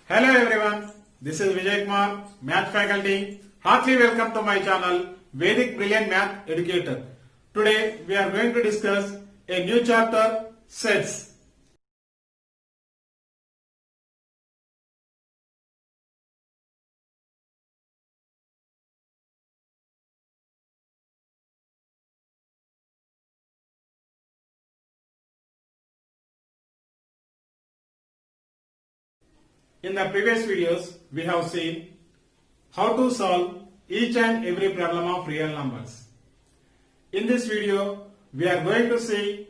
Hello everyone, this is Vijay Kumar, Math faculty. Heartily welcome to my channel, Vedic Brilliant Math Educator. Today we are going to discuss a new chapter, sets. In the previous videos, we have seen how to solve each and every problem of real numbers. In this video, we are going to see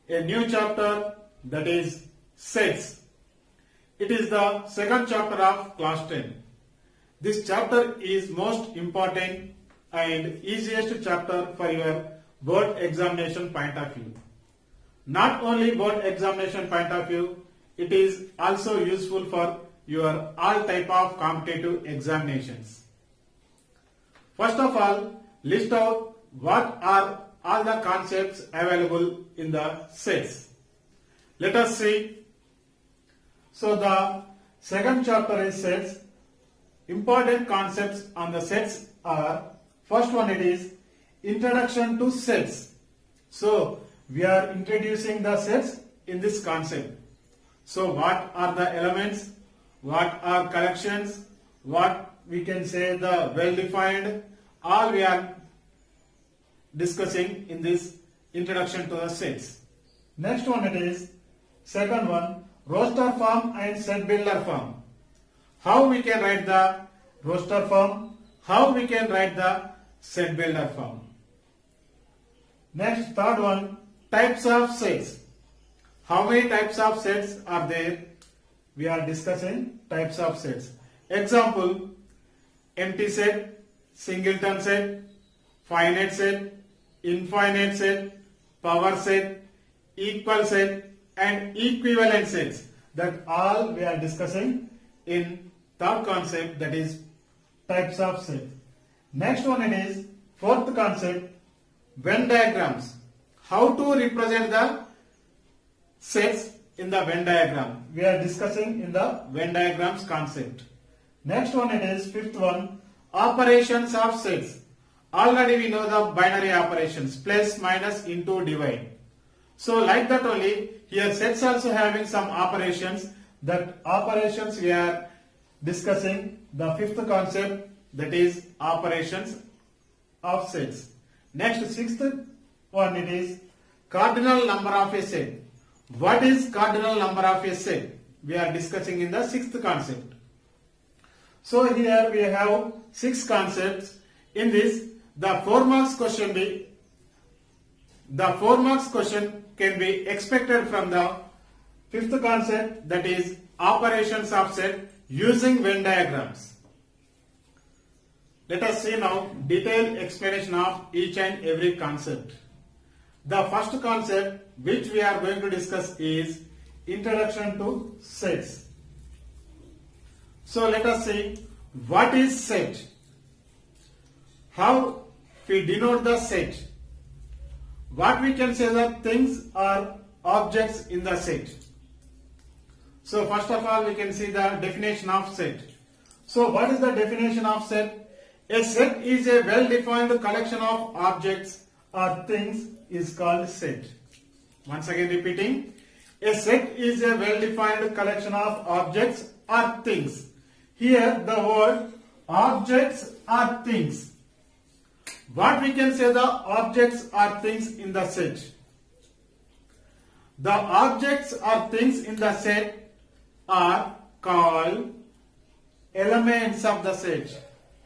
a new chapter, that is sets. It is the second chapter of class 10. This chapter is most important and easiest chapter for your board examination point of view. Not only board examination point of view, it is also useful for your all type of competitive examinations. First of all, list out what are all the concepts available in the sets. Let us see. So the second chapter is sets. Important concepts on the sets are, first one it is introduction to sets. So we are introducing the sets in this concept. So what are the elements? What are collections? What we can say the well-defined? All we are discussing in this introduction to the sets. Next one it is, second one, roster form and set builder form. How we can write the roster form? How we can write the set builder form? Next, third one, types of sets. How many types of sets are there? We are discussing types of sets. Example, empty set, singleton set, finite set, infinite set, power set, equal set and equivalent sets. That all we are discussing in third concept, that is types of set. Next one it is fourth concept, Venn diagrams. How to represent the sets in the Venn diagram. We are discussing in the Venn diagrams concept. Next one it is fifth one, operations of sets. Already we know the binary operations, plus, minus, into, divide. So like that only, here sets also having some operations. That operations we are discussing the fifth concept, that is operations of sets. Next, sixth one it is cardinal number of a set. What is cardinal number of a set? We are discussing in the sixth concept. So here we have six concepts. In this, the 4 marks question can be expected from the fifth concept, that is operations of set using Venn diagrams. Let us see now detailed explanation of each and every concept. The first concept which we are going to discuss is introduction to sets. So let us see what is set. How we denote the set. What we can say that things are objects in the set. So first of all we can see the definition of set. So what is the definition of set? A set is a well-defined collection of objects or things is called set. Once again repeating, a set is a well-defined collection of objects or things. Here the word objects or things. What we can say the objects or things in the set? The objects or things in the set are called elements of the set.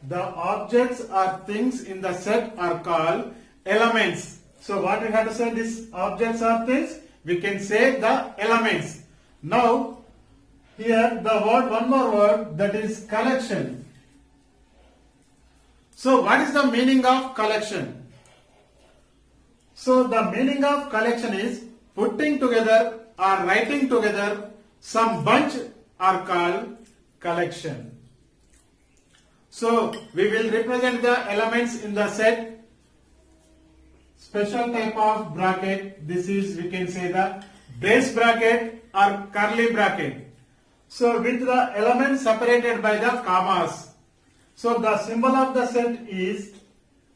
The objects or things in the set are called elements. So what we have to say, these objects or things, we can say the elements. Now here the word, one more word, that is collection. So what is the meaning of collection? So the meaning of collection is putting together or writing together some bunch are called collection. So we will represent the elements in the set. Special type of bracket, this is we can say the brace bracket or curly bracket. So with the elements separated by the commas. So the symbol of the set is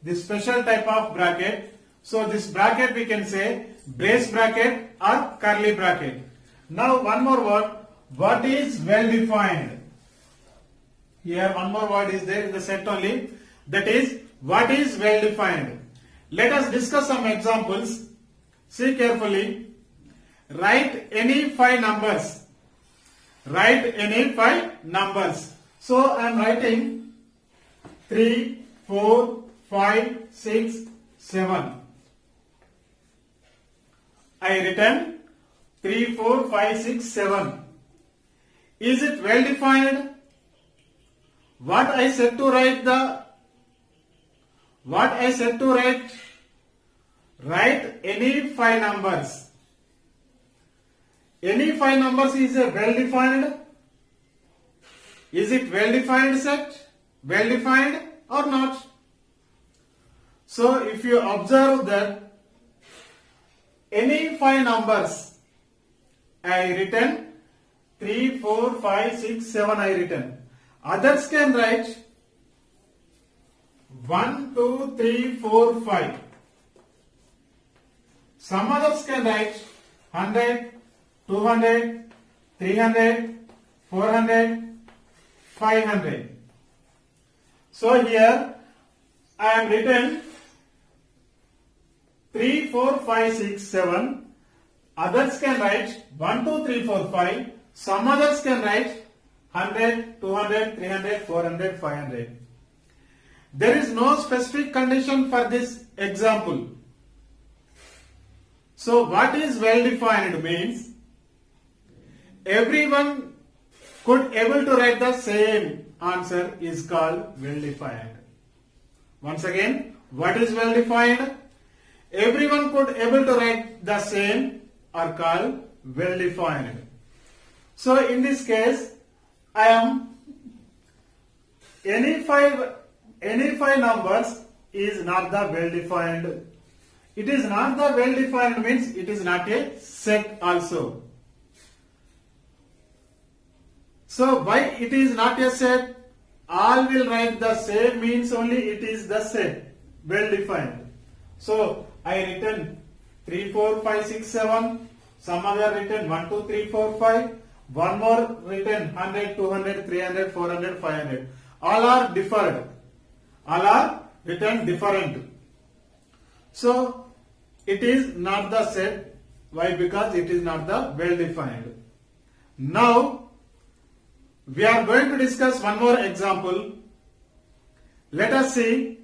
the special type of bracket. So this bracket we can say brace bracket or curly bracket. Now one more word. What is well defined? Here one more word is there in the set only. That is what is well defined. Let us discuss some examples. See carefully. Write any 5 numbers. Write any 5 numbers. So I am writing 3, 4, 5, 6, 7. I written 3, 4, 5, 6, 7. Is it well defined? What I said to write write any 5 numbers. Any 5 numbers is a well defined. Is it well defined set? Well defined or not? So if you observe that any 5 numbers I written 3, 4, 5, 6, 7 I written. Others can write 1, 2, 3, 4, 5. Some others can write 100, 200, 300, 400, 500. So here I am written 3, 4, 5, 6, 7. Others can write 1, 2, 3, 4, 5. Some others can write 100, 200, 300, 400, 500. There is no specific condition for this example. So what is well defined means everyone could able to write the same answer is called well defined. Once again, what is well defined? Everyone could able to write the same are called well defined. So in this case, I am any five numbers is not the well defined. It is not the well defined means it is not a set also. So why it is not a set? All will write the same means only it is the set, well defined. So I written 3, 4, 5, 6, 7. Some other written 1, 2, 3, 4, 5. One more written 100, 200, 300, 400, 500. All are differed. All are written different. So it is not the set. Why? Because it is not the well defined. Now we are going to discuss one more example. Let us see.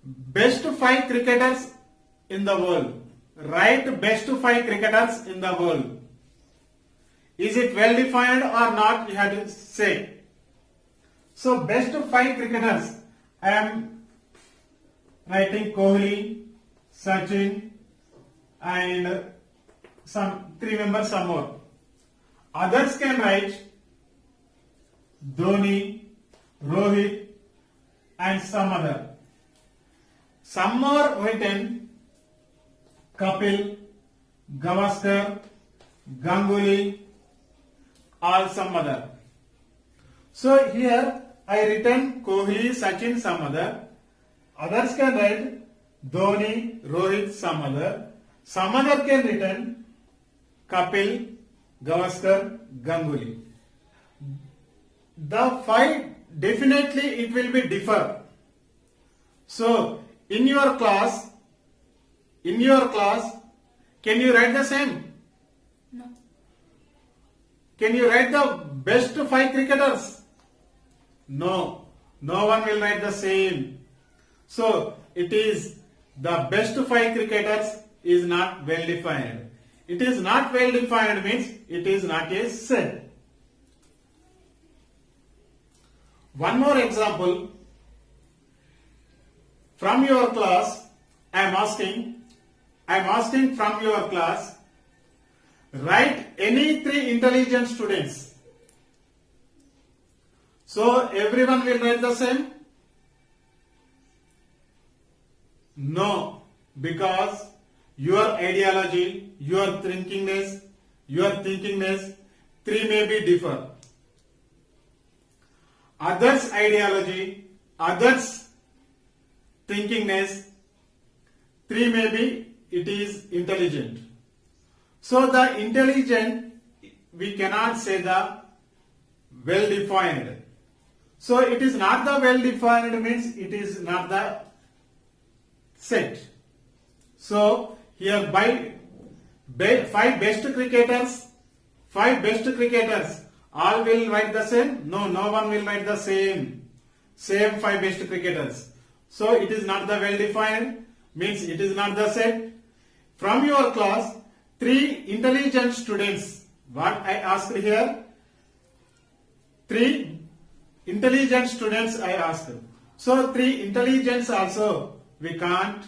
Best 5 cricketers in the world. Write best 5 cricketers in the world. Is it well defined or not? You have to say. So best 5 cricketers. I am writing Kohli, Sachin, and some 3 members some more. Others can write Dhoni, Rohit, and some other. Some more written Kapil, Gavaskar, Ganguly, or some other. So here I written Kohli, Sachin, some other. Others can write Dhoni, Rohit, some other. Some other can written Kapil, Gavaskar, Ganguly. The 5 definitely it will be differ. So in your class, can you write the same? No. Can you write the best 5 cricketers? No. No one will write the same. So it is the best 5 cricketers is not well defined. It is not well defined means it is not a set. One more example. From your class, I am asking from your class, write any 3 intelligent students. So everyone will write the same? No, because your ideology, your thinkingness, your thinkingness, 3 may be differ. Others' ideology, others' thinkingness, 3 may be it is intelligent. So the intelligent, we cannot say the well defined. So it is not the well defined means it is not the set. So here by 5 best cricketers, all will write the same? No, no one will write the same 5 best cricketers. So it is not the well defined, means it is not the set. From your class, 3 intelligent students, what I asked here, 3 intelligent students I asked. So 3 intelligence also we can't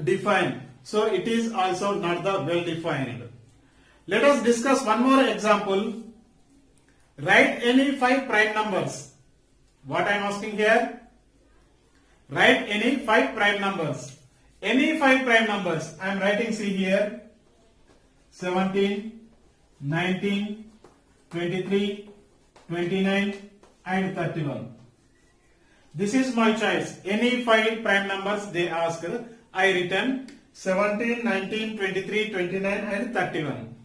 define. So it is also not the well defined. Let us discuss one more example. Write any 5 prime numbers. What I am asking here? Write any 5 prime numbers. Any 5 prime numbers. I am writing, see here, 17, 19, 23, 29 and 31. This is my choice. Any 5 prime numbers they ask. I written 17, 19, 23, 29 and 31.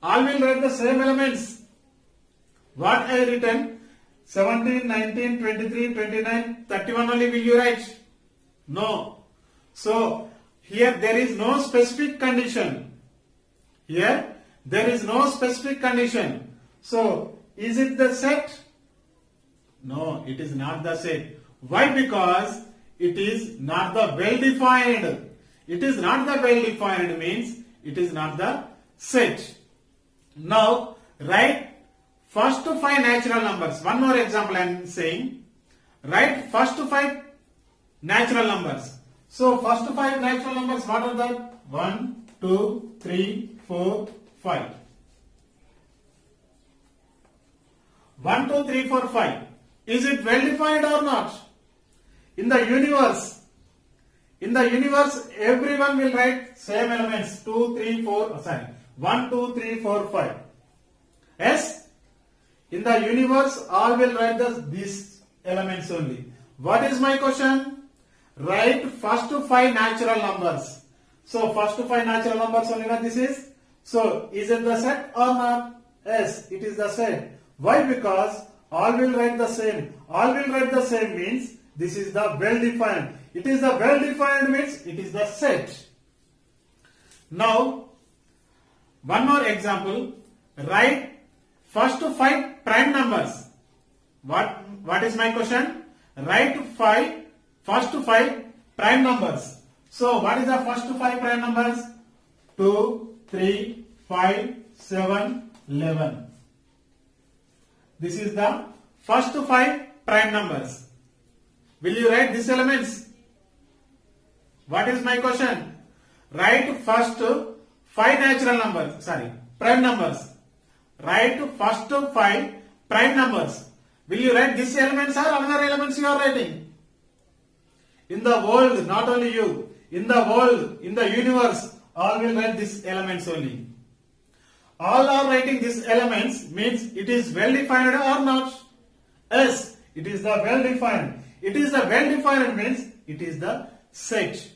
All will write the same elements. What I written? 17, 19, 23, 29, 31 only will you write? No. So, here there is no specific condition. Here, there is no specific condition. So, is it the set? No, it is not the set. Why? Because it is not the well defined. It is not the well defined means it is not the set. Now, write first 5 natural numbers. One more example I am saying. Write first 5 natural numbers. So, first 5 natural numbers, what are that? 1, 2, 3, 4, 5. 1, 2, 3, 4, 5. Is it well defined or not? In the universe, everyone will write same elements. 2, 3, 4, 1, 2, 3, 4, 5. Yes? In the universe, all will write these elements only. What is my question? Write first 5 natural numbers. So, first 5 natural numbers only this is. So, is it the set or not? Yes, it is the set. Why? Because all will write the same. All will write the same means this is the well defined. It is the well defined means it is the set. Now, one more example. Write first 5 prime numbers. What is my question? Write first 5 prime numbers. So, what is the first 5 prime numbers? 2, 3, 5, 7, 11. This is the first 5 prime numbers. Will you write these elements? What is my question? Write first 5 natural numbers, prime numbers. Write first 5 prime numbers. Will you write these elements or other elements you are writing? In the world, not only you, in the world, in the universe, all will write these elements only. All are writing these elements means it is well defined or not? Yes, it is the well defined. It is the well defined means it is the set.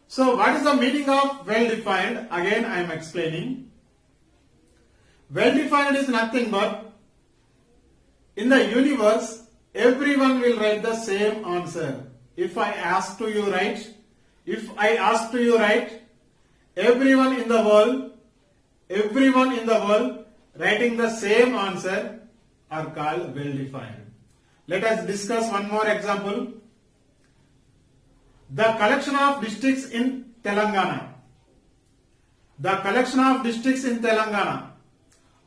So what is the meaning of well defined? Again I am explaining. Well defined is nothing but in the universe everyone will write the same answer. If I ask to you write, everyone in the world writing the same answer are called well defined. Let us discuss one more example. The collection of districts in Telangana. The collection of districts in Telangana.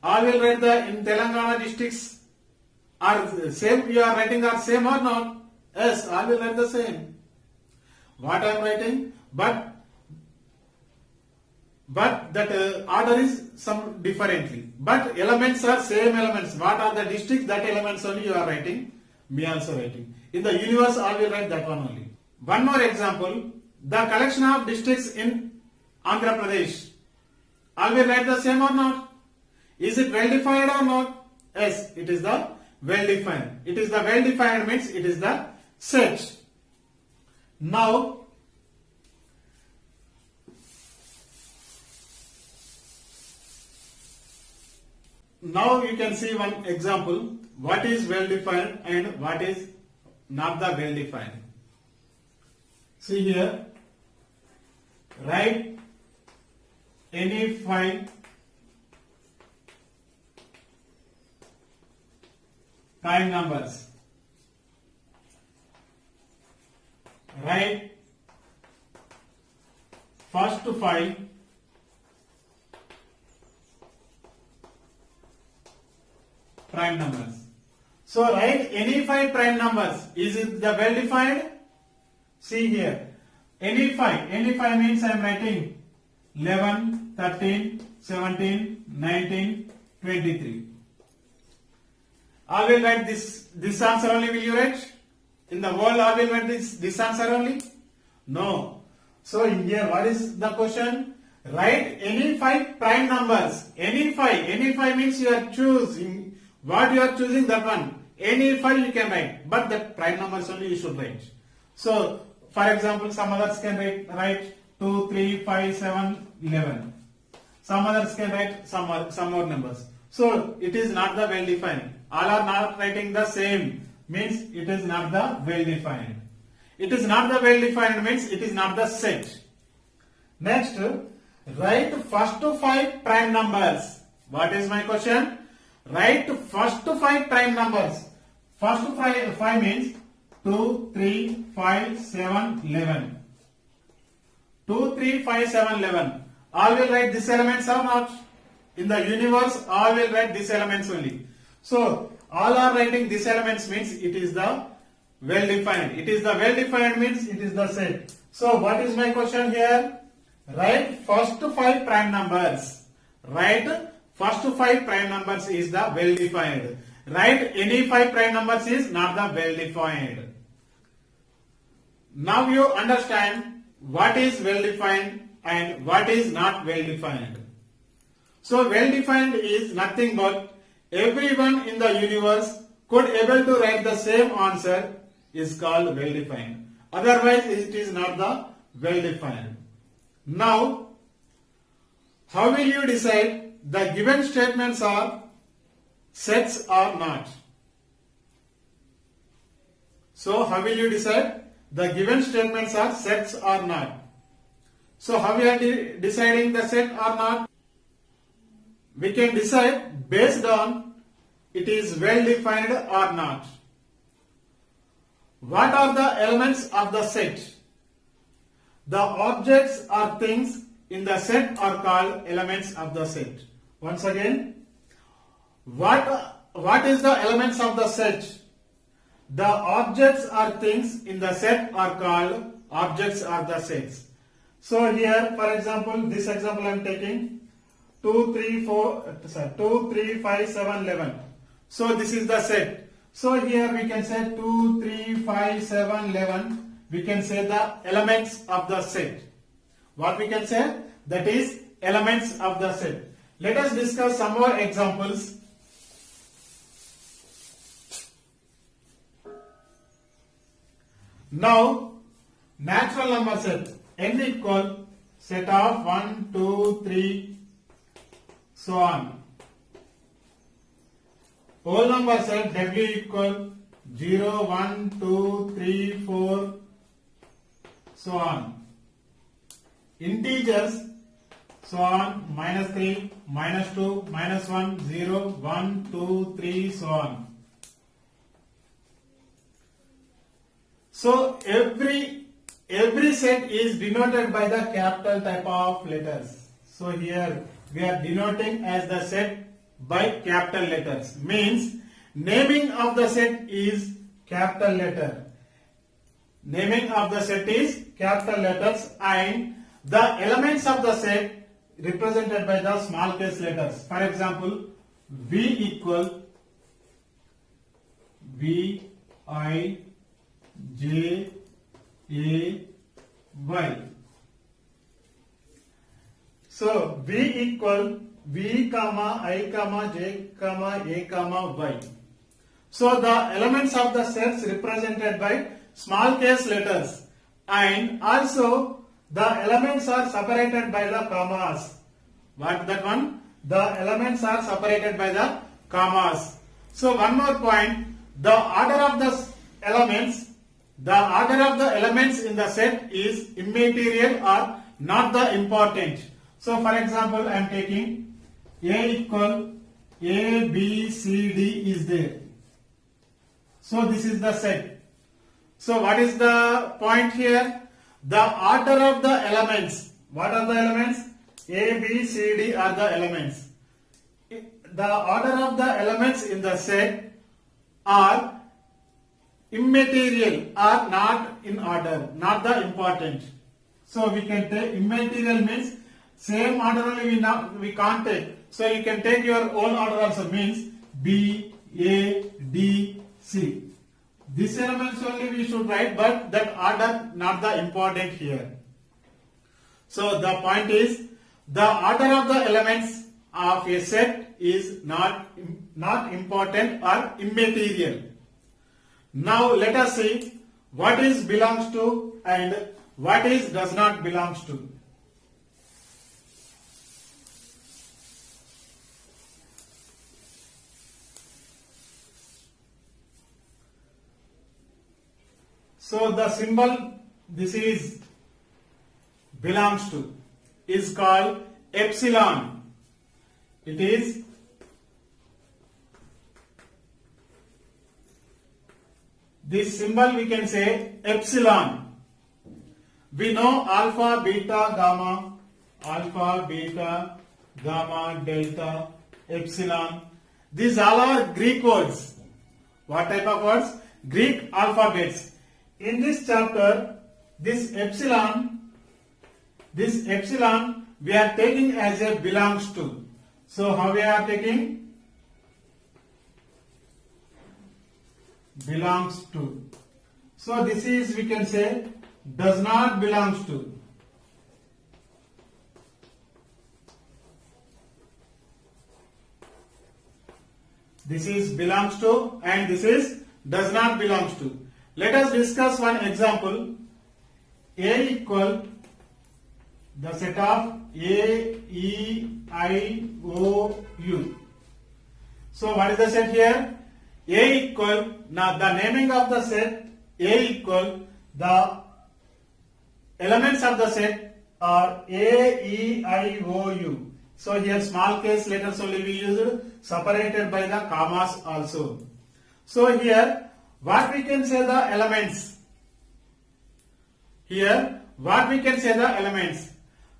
All will write the in Telangana districts are same. You are writing are same or not? Yes, all will write the same. What I am writing, but that order is some differently. But elements are same elements. What are the districts? That elements only you are writing. Me also writing. In the universe, I will write that one only. One more example. The collection of districts in Andhra Pradesh. I will write the same or not? Is it well defined or not? Yes, it is the well defined. It is the well defined means it is the set. Now you can see one example. What is well defined and what is not the well defined. See here. Write any 5 prime numbers. Write first 5 prime numbers. So write any 5 prime numbers. Is it the well defined? See here. Any 5 means I am writing 11, 13, 17, 19, 23. I will write this answer only. Will you write? In the world I will write this answer only? No. So here what is the question? Write any 5 prime numbers. Any 5 means you are choosing. What you are choosing, that one. Any 5 you can write. But that prime numbers only you should write. So for example, some others can write 2, 3, 5, 7, 11. Some others can write some more numbers. So it is not the well defined. All are not writing the same means it is not the well defined. It is not the well defined means it is not the set. Next, write first 5 prime numbers. What is my question? Write first 5 prime numbers. First 5 means 2, 3, 5, 7, 11. 2, 3, 5, 7, 11. All will write these elements or not? In the universe, all will write these elements only. So, all are writing these elements means it is the well defined. It is the well defined means it is the set. So, what is my question here? Write first 5 prime numbers. Write first 5 prime numbers is the well defined. Write any 5 prime numbers is not the well defined. Now you understand what is well defined and what is not well defined. So well defined is nothing but everyone in the universe could able to write the same answer is called well defined. Otherwise it is not the well defined. Now how will you decide the given statements are sets or not? So how will you decide the given statements are sets or not? So how we are deciding the set or not? We can decide based on it is well defined or not. What are the elements of the set? The objects or things in the set are called elements of the set. Once again, what is the elements of the set? The objects or things in the set are called objects of the sets. So here, for example, this example I am taking 2, 3, 5, 7, 11. So this is the set. So here we can say 2, 3, 5, 7, 11. We can say the elements of the set. What we can say? That is elements of the set. Let us discuss some more examples. Now, natural number set n equal set of 1, 2, 3, so on. Whole number set w equal 0, 1, 2, 3, 4, so on. Integers, so on, -3, -2, -1, 0, 1, 2, 3, so on. So every set is denoted by the capital type of letters. So here we are denoting as the set by capital letters. Means naming of the set is capital letter. Naming of the set is capital letters and the elements of the set represented by the small case letters. For example, V equal V, I, J, A, Y. So V equal V comma I comma J comma A comma Y. So the elements of the sets represented by small case letters, and also the elements are separated by the commas. What that one? The elements are separated by the commas. So one more point, the order of the elements in the set is immaterial or not the important. So for example, I am taking A equal A, B, C, D is there. So this is the set. So what is the point here? The order of the elements. What are the elements? A, B, C, D are the elements. The order of the elements in the set are immaterial or not in order, not the important. So we can take immaterial means same order only we can't take. So you can take your own order also, means B, A, D, C. These elements only we should write, but that order not the important here. So the point is, the order of the elements of a set is not important or immaterial. Now let us see what is belongs to and what is does not belongs to. So the symbol this is belongs to is called epsilon. It is this symbol we can say epsilon. We know alpha, beta, gamma, delta, epsilon. These all are Greek words. What type of words? Greek alphabets. In this chapter, this epsilon we are taking as a belongs to. So how we are taking? Belongs to. So this is we can say does not belongs to. This is belongs to and this is does not belongs to. Let us discuss one example. A equal the set of A, E, I, O, U. So what is the set here? A equal, now the naming of the set A equal, the elements of the set are A, E, I, O, U. So here small case letters only we used, separated by the commas also. So here what we can say the elements? Here what we can say the elements?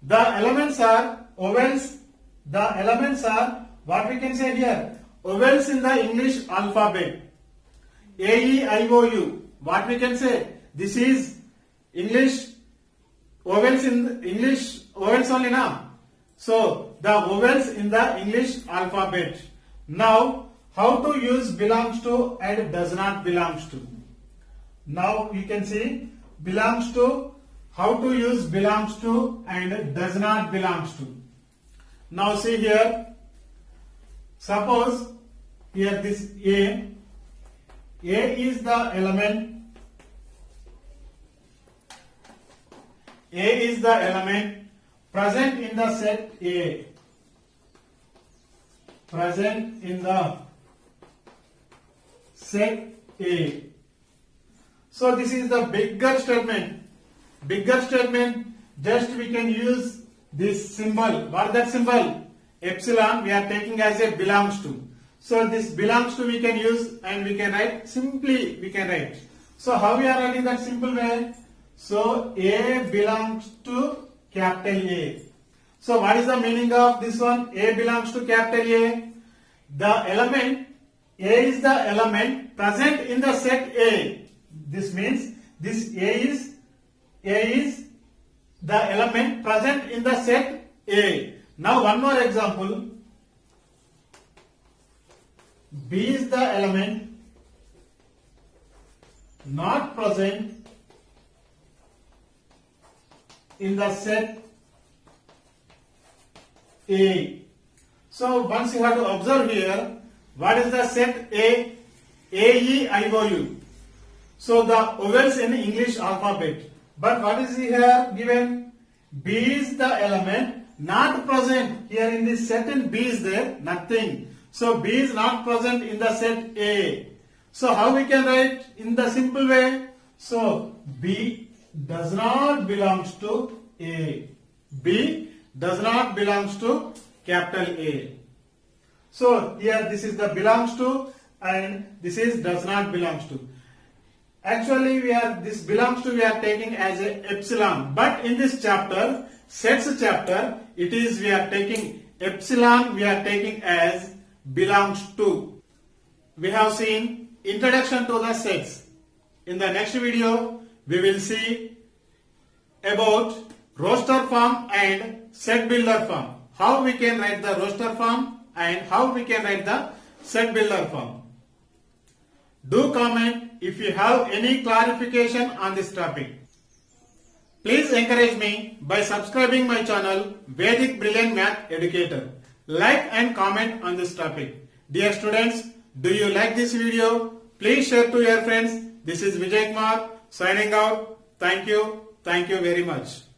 The elements are vowels. The elements are what we can say here? Vowels in the English alphabet. A, E, I, O, U. What we can say? This is English vowels in English vowels only now. So the vowels in the English alphabet. Now how to use belongs to and does not belongs to. Now we can see belongs to, how to use belongs to and does not belongs to. Now see here, suppose here this A is the element, A is the element present in the set A, present in the set A. So this is the bigger statement. Bigger statement, just we can use this symbol. What is that symbol? Epsilon we are taking as a belongs to. So this belongs to we can use and we can write, simply we can write. So how we are writing that simple way? So A belongs to capital A. So what is the meaning of this one? A belongs to capital A. The element, A is the element present in the set A. This means this A is the element present in the set A. Now one more example. B is the element not present in the set A. So once you have to observe here, what is the set A? A, E, I, O, U. So the vowels in English alphabet. But what is here given? B is the element not present. Here in this set and B is there, nothing. So B is not present in the set A. So how we can write in the simple way? So B does not belongs to A. B does not belongs to capital A. So here this is the belongs to and this is does not belongs to. Actually this belongs to we are taking as a epsilon, but in this chapter, sets chapter, it is we are taking epsilon, we are taking as belongs to. We have seen introduction to the sets. In the next video, we will see about roster form and set builder form. How we can write the roster form and how we can write the set builder form. Do comment if you have any clarification on this topic. Please encourage me by subscribing my channel Vedic Brilliant Math Educator. Like and comment on this topic. Dear students, do you like this video? Please share to your friends. This is Vijay Kumar signing out. Thank you. Thank you very much.